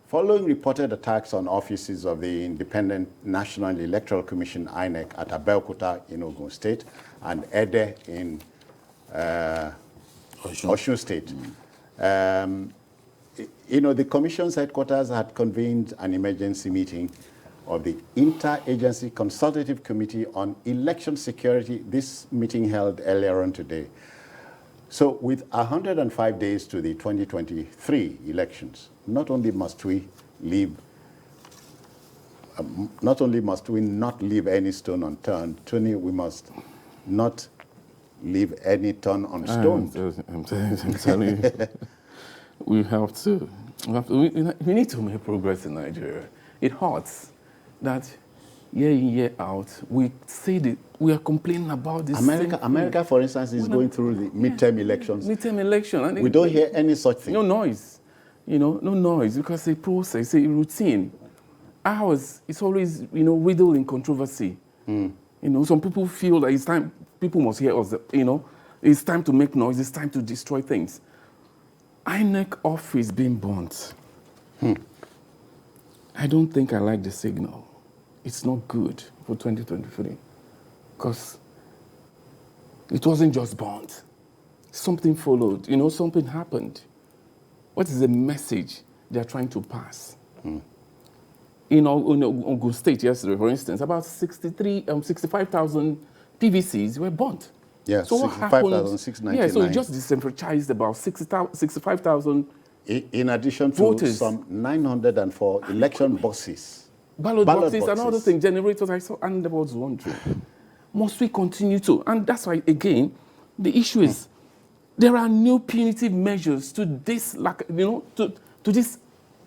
Following reported attacks on offices of the Independent National Electoral Commission, INEC, at Abeokuta in Ogun State and Ede in Osun State, the Commission's headquarters had convened an emergency meeting of the Interagency Consultative Committee on Election Security. This meeting held earlier on today. So with 105 days to the 2023 elections, not only must we not leave any stone unturned, Tony, we must not leave any turn unstoned. I'm telling you, we need to make progress in Nigeria. It hurts that year in, year out, we say that we are complaining about this. America, for instance, is going through the midterm elections. Midterm election. And we don't hear any such thing. No noise. No noise, because it's a process, a routine. Ours, it's always, riddled in controversy. Some people feel that it's time, people must hear us, it's time to make noise, it's time to destroy things. INEC office being burnt. I don't think I like the signal. It's not good for 2023, because it wasn't just burnt. Something followed, something happened. What is the message they're trying to pass? In Ogun State yesterday, for instance, about 65,000 PVCs were burnt. Yeah, so 65,699. Yeah, so it just disenfranchised about 65,000 in addition to voters. Some 904 election boxes. Ballot boxes and other things, generators, I saw, and there was wondering, must we continue to? And that's why, again, the issue is, there are new punitive measures to this, to this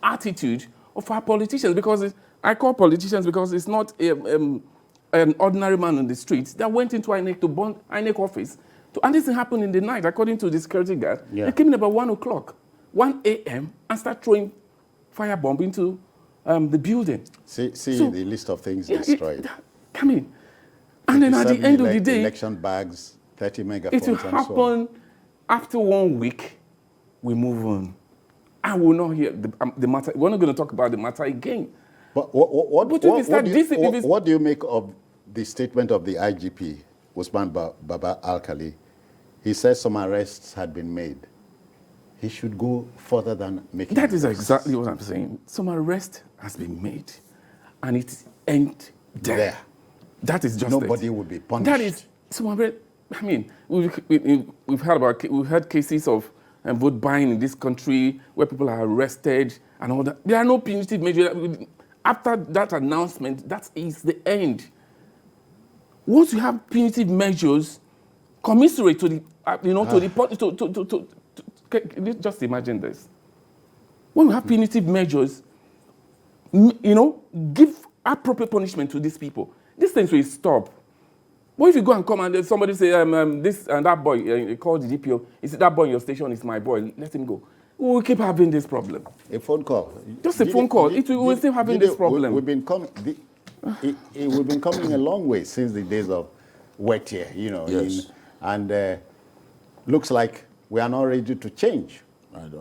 attitude of our politicians, because I call politicians because it's not an ordinary man on the streets that went into INEC to burn INEC office. And this happened in the night, according to the security guard. Yeah. They came in about 1 a.m. and start throwing firebomb into the building. See the list of things destroyed. Come in. And then at the end of the day, election bags, 30 megaphones, it will happen after 1 week. We move on. I will not hear the matter. We're not going to talk about the matter again. But what do you make of the statement of the IGP, Usman Baba Alkali? He says some arrests had been made. He should go further than making That is exactly what I'm saying. Some arrest has been made, and it ends there. That is just nobody would be punished. That is some arrest. I mean, we've heard cases of vote buying in this country where people are arrested and all that. There are no punitive measures. After that announcement, that is the end. Once you have punitive measures commensurate to the, just imagine this. When we have punitive measures, give appropriate punishment to these people. These things will stop. What if you go and come and somebody say, this and that boy, call the DPO, he said, that boy in your station is my boy, let him go. We will keep having this problem. A phone call. Just a phone call. We're still having this problem. We've been coming a long way since the days of wet year, Yes. And looks like we are not ready to change.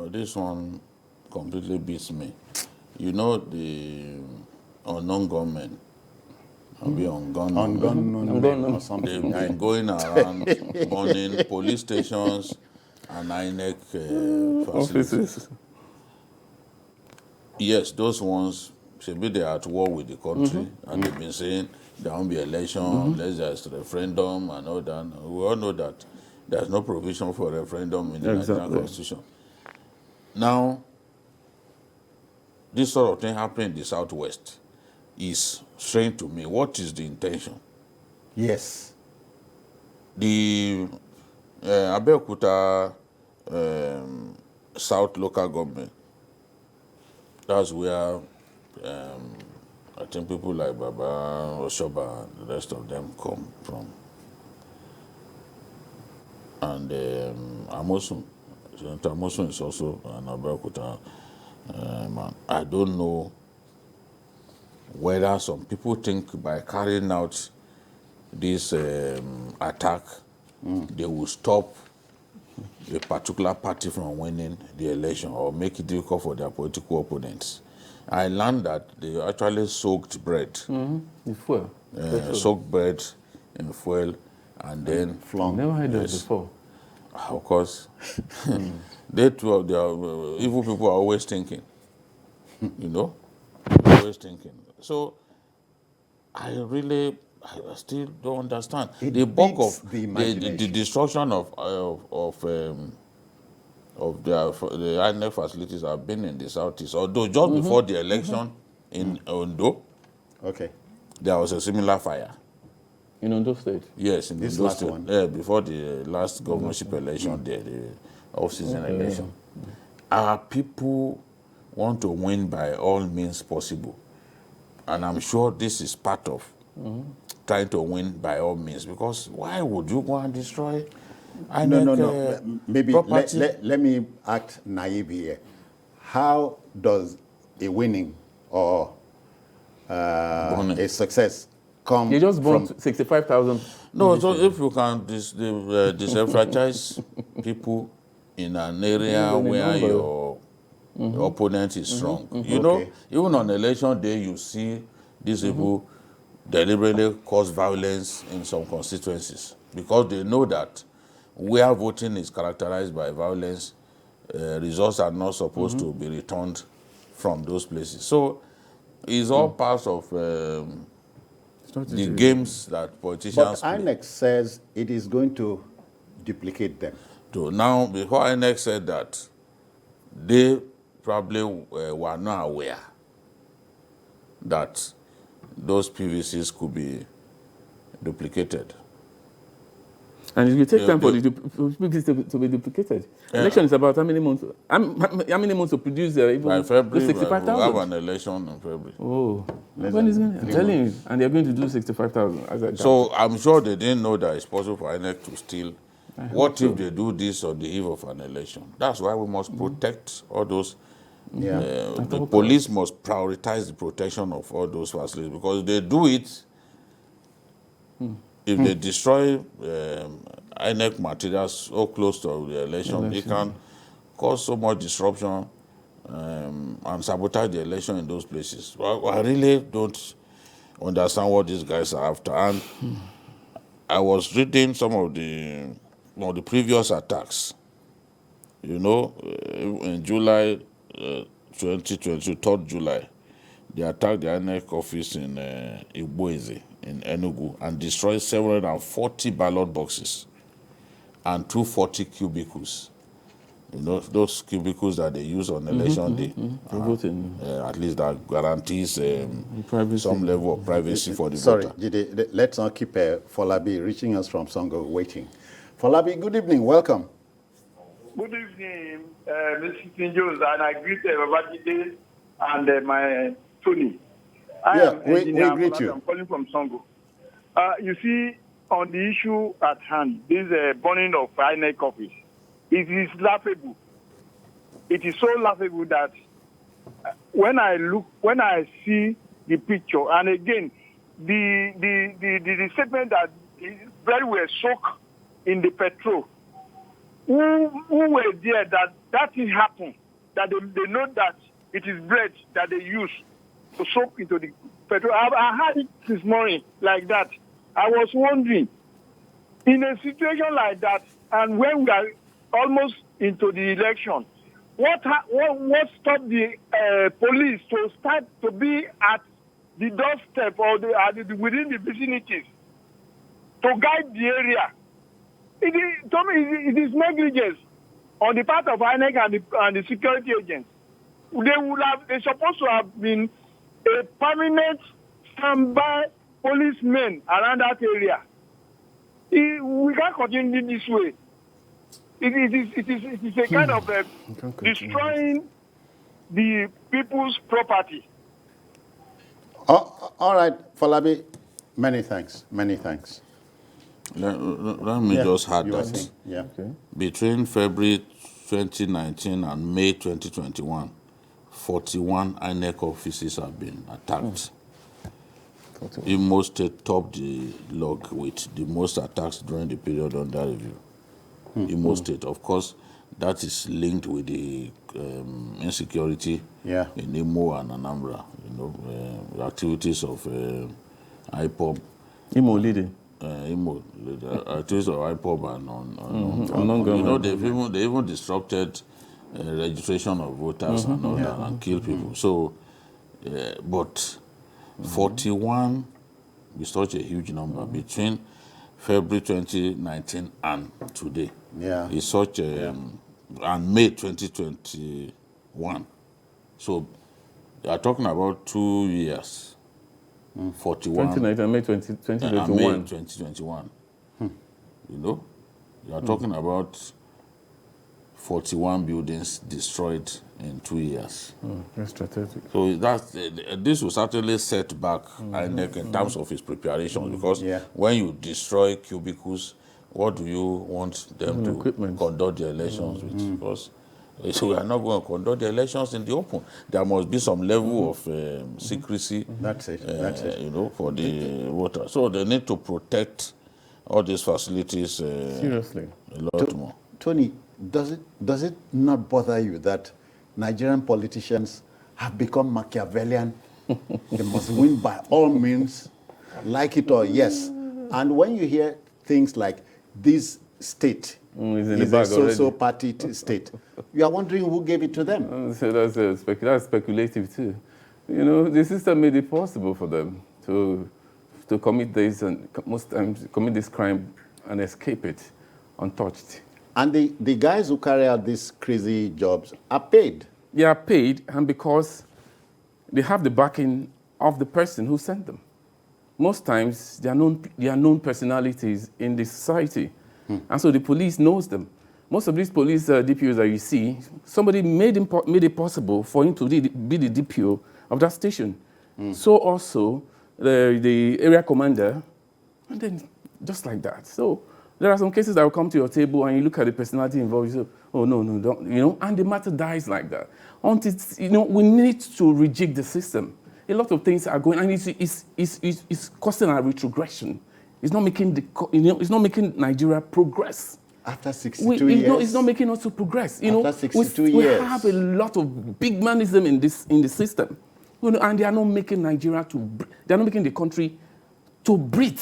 This one completely beats me. The unknown gunmen, Ungun or something. They've been going around burning police stations and INEC facilities. Yes, those ones, maybe they are at war with the country, and they've been saying there won't be election unless there's a referendum and all that. We all know that there's no provision for a referendum in the Nigerian Constitution. Now, this sort of thing happening in the Southwest is strange to me. What is the intention? Yes. The Abeokuta South local government, that's where I think people like Baba, Oshoba, and the rest of them come from. And Amosun. Senator Amosun is also an Abeokuta man. I don't know whether some people think by carrying out this attack, they will stop a particular party from winning the election or make it difficult for their political opponents. I learned that they actually soaked bread. The fuel. Soaked bread in fuel and then Flung. Never heard of before. of course, they too, they are, evil people are always thinking, you know, always thinking. So I still don't understand the bulk beats of the the imagination. destruction of the INEC facilities have been in the southeast. Although just before the election in Ondo, Okay. there was a similar fire. In Ondo State? Yes, in This Ondo last State. one? Yeah, before the last governorship election, the off-season election. Our people want to win by all means possible. And I'm sure this is part of trying to win by all means. Because why would you go and destroy INEC Maybe property? let me act naive here. How does a winning or Burning. a success come They just from... bought 65,000. No, so if you can disenfranchise people in an area where your opponent is strong. You know, even on election day, you see these people deliberately cause violence in some constituencies because they know that where voting is characterized by violence, results are not supposed to be returned from those places. So it's all parts of the games that politicians But play. INEC says it is going to duplicate them. So now, before INEC said that, they probably were not aware that those PVCs could be duplicated. And it will take time for the PVCs to be duplicated. Election is about how many months? How many months to produce even By February, we'll have 65,000? an election in February. Oh, when is it? I'm telling you. And they're going to do 65,000. So I'm sure they didn't know that it's possible for INEC to steal. What if they do this on the eve of an election? That's why we must protect all those. Yeah. The police must prioritize the protection of all those facilities because if they do it, if they destroy INEC materials so close to the election, it can cause so much disruption and sabotage the election in those places. Well, I really don't understand what these guys are after. And I was reading some of the previous attacks. You know, in July 2020, 3rd July, they attacked the INEC office in Igboeze in Enugu and destroyed 740 ballot boxes and 240 cubicles. You know, those cubicles that they use on election day. At least that guarantees some level of privacy for the voter. Sorry, Jide, let's not keep Folabi reaching us from Songo waiting. Folabi, good evening. Welcome. Good evening, Mr. St. Jones, and I greet Babajide and my Tony. We greet you. I'm calling from Songo. You see, on the issue at hand, this burning of INEC office, it is laughable. It is so laughable that when I see the picture, and again, the statement that bread were soaked in the petrol, who were there that thing happened, that they know that it is bread that they use to soak into the petrol. I had it this morning like that. I was wondering, in a situation like that, and when we are almost into the election, what stopped the police to start to be at the doorstep or within the vicinities to guide the area? It is negligence on the part of INEC and the security agents. They're supposed to have been a permanent standby policemen around that area. We can't continue this way. It is a kind of destroying the people's property. All right, Folabi, many thanks. Many thanks. Let me just add that between February 2019 and May 2021, 41 INEC offices have been attacked. Imo State topped the log with the most attacks during the period under review. Imo State, of course, that is linked with the insecurity in Imo and Anambra. The activities of IPOB. Imo leading. Imo, the activities of IPOB and they even disrupted registration of voters and all that and killed people. So, but 41 is such a huge number between February 2019 and today. Yeah. It's such a and May 2021. So you are talking about 2 years. 41. 2019, May 2021. May 2021. You are talking about 41 buildings destroyed in 2 years. That's strategic. So this will certainly set back INEC in terms of its preparation because when you destroy cubicles, what do you want them to conduct the elections with? Because so we are not going to conduct the elections in the open. There must be some level of secrecy. That's it. For the voters. So they need to protect all these facilities seriously a lot more. Tony, does it not bother you that Nigerian politicians have become Machiavellian? They must win by all means, like it or yes. And when you hear things like this state is a so-so party state, you are wondering who gave it to them. So that's speculative too. The system made it possible for them to commit this and most times commit this crime and escape it untouched. And the guys who carry out these crazy jobs are paid. They are paid, and because they have the backing of the person who sent them. Most times, they are known personalities in the society. And so the police knows them. Most of these police DPOs that you see, somebody made it possible for him to be the DPO of that station. So also, the area commander, and then just like that. So there are some cases that will come to your table and you look at the personality involved, you say, oh, no, don't, and the matter dies like that. Until, we need to rejig the system. A lot of things are going, and it's causing a retrogression. It's not making it's not making Nigeria progress. After 62 years? It's not making us to progress. After 62 years. We have a lot of big manism in the system. And they are not making Nigeria they are not making the country to breathe.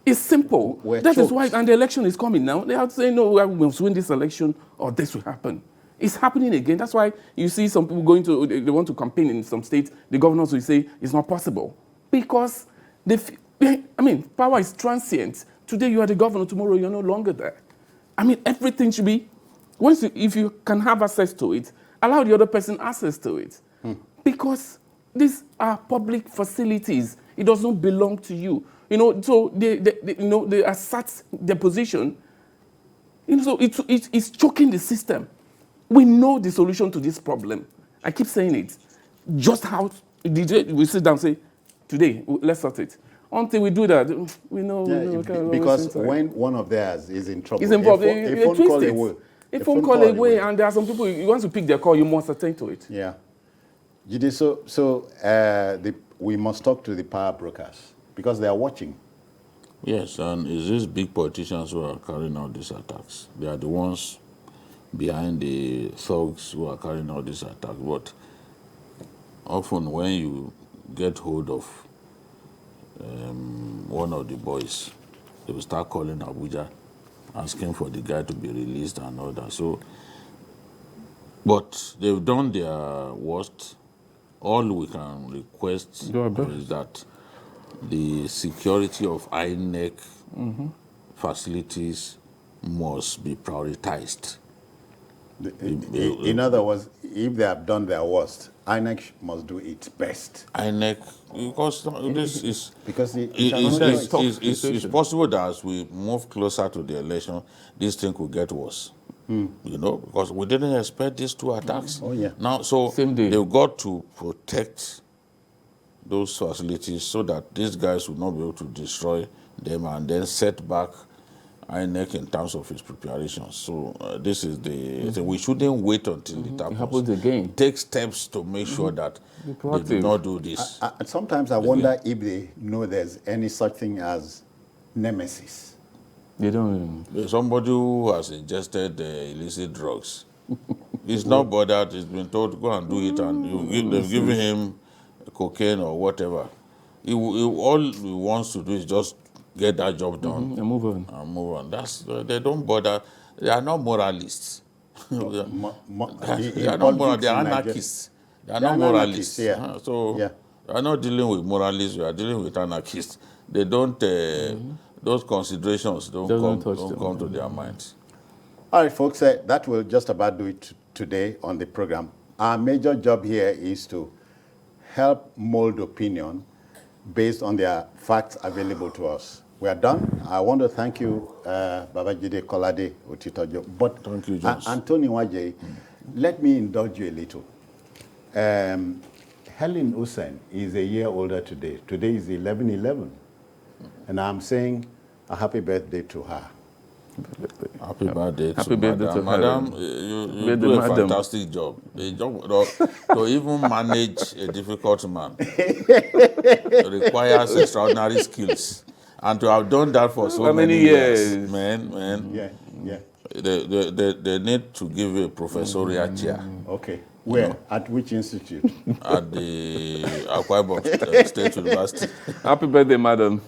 It's simple. That is why, and the election is coming now. They have to say, no, we must win this election or this will happen. It's happening again. That's why you see some people they want to campaign in some states. The governors will say it's not possible. Because, power is transient. Today you are the governor, tomorrow you're no longer there. Everything should be, if you can have access to it, allow the other person access to it. Because these are public facilities. It does not belong to you. So they assert their position. So it's choking the system. We know the solution to this problem. I keep saying it. Just how we sit down and say, today, let's sort it. Until we do that, we know. Because when one of theirs is in trouble, he's involved. A phone call away. A phone call away, and there are some people, you want to pick their call, you must attend to it. Yeah. Jide, we must talk to the power brokers because they are watching. Yes, and it's these big politicians who are carrying out these attacks. They are the ones behind the thugs who are carrying out these attacks. But often when you get hold of one of the boys, they will start calling Abuja, asking for the guy to be released and all that. So, but they've done their worst. All we can request is that the security of INEC facilities must be prioritized. In other words, if they have done their worst, INEC must do its best. INEC, because this is it's possible that as we move closer to the election, this thing could get worse. Because we didn't expect these two attacks. Now, so they've got to protect those facilities so that these guys will not be able to destroy them and then set back INEC in terms of its preparations. So this is the we shouldn't wait until it happens again. Take steps to make sure that they do not do this. Sometimes I wonder if they know there's any such thing as nemesis. They don't. Somebody who has ingested illicit drugs, he's not bothered. He's been told go and do it, and they've given him cocaine or whatever. All he wants to do is just get that job done And move on. and move on. They don't bother. They are not moralists. They are not moralists. They are anarchists. They are not moralists. Yeah. So we are not dealing with moralists. We are dealing with anarchists. They don't. Those considerations don't come to their minds. All right, folks, that will just about do it today on the program. Our major job here is to help mold opinion based on the facts available to us. We are done. I want to thank you, Babajide Kolade Otitojo. But thank you, Jones. Anthony Waje, let me indulge you a little. Helen Hussein is a year older today. Today is 11/11. And I'm saying a happy birthday to her. Happy birthday Happy birthday to Madam. You do a fantastic job. To even manage a difficult man requires extraordinary skills. And to have done that for so many years, man. Yeah. They need to give you a professorial chair. Okay. Where? At which institute? At the Akwa Ibom State University. Happy birthday, madam.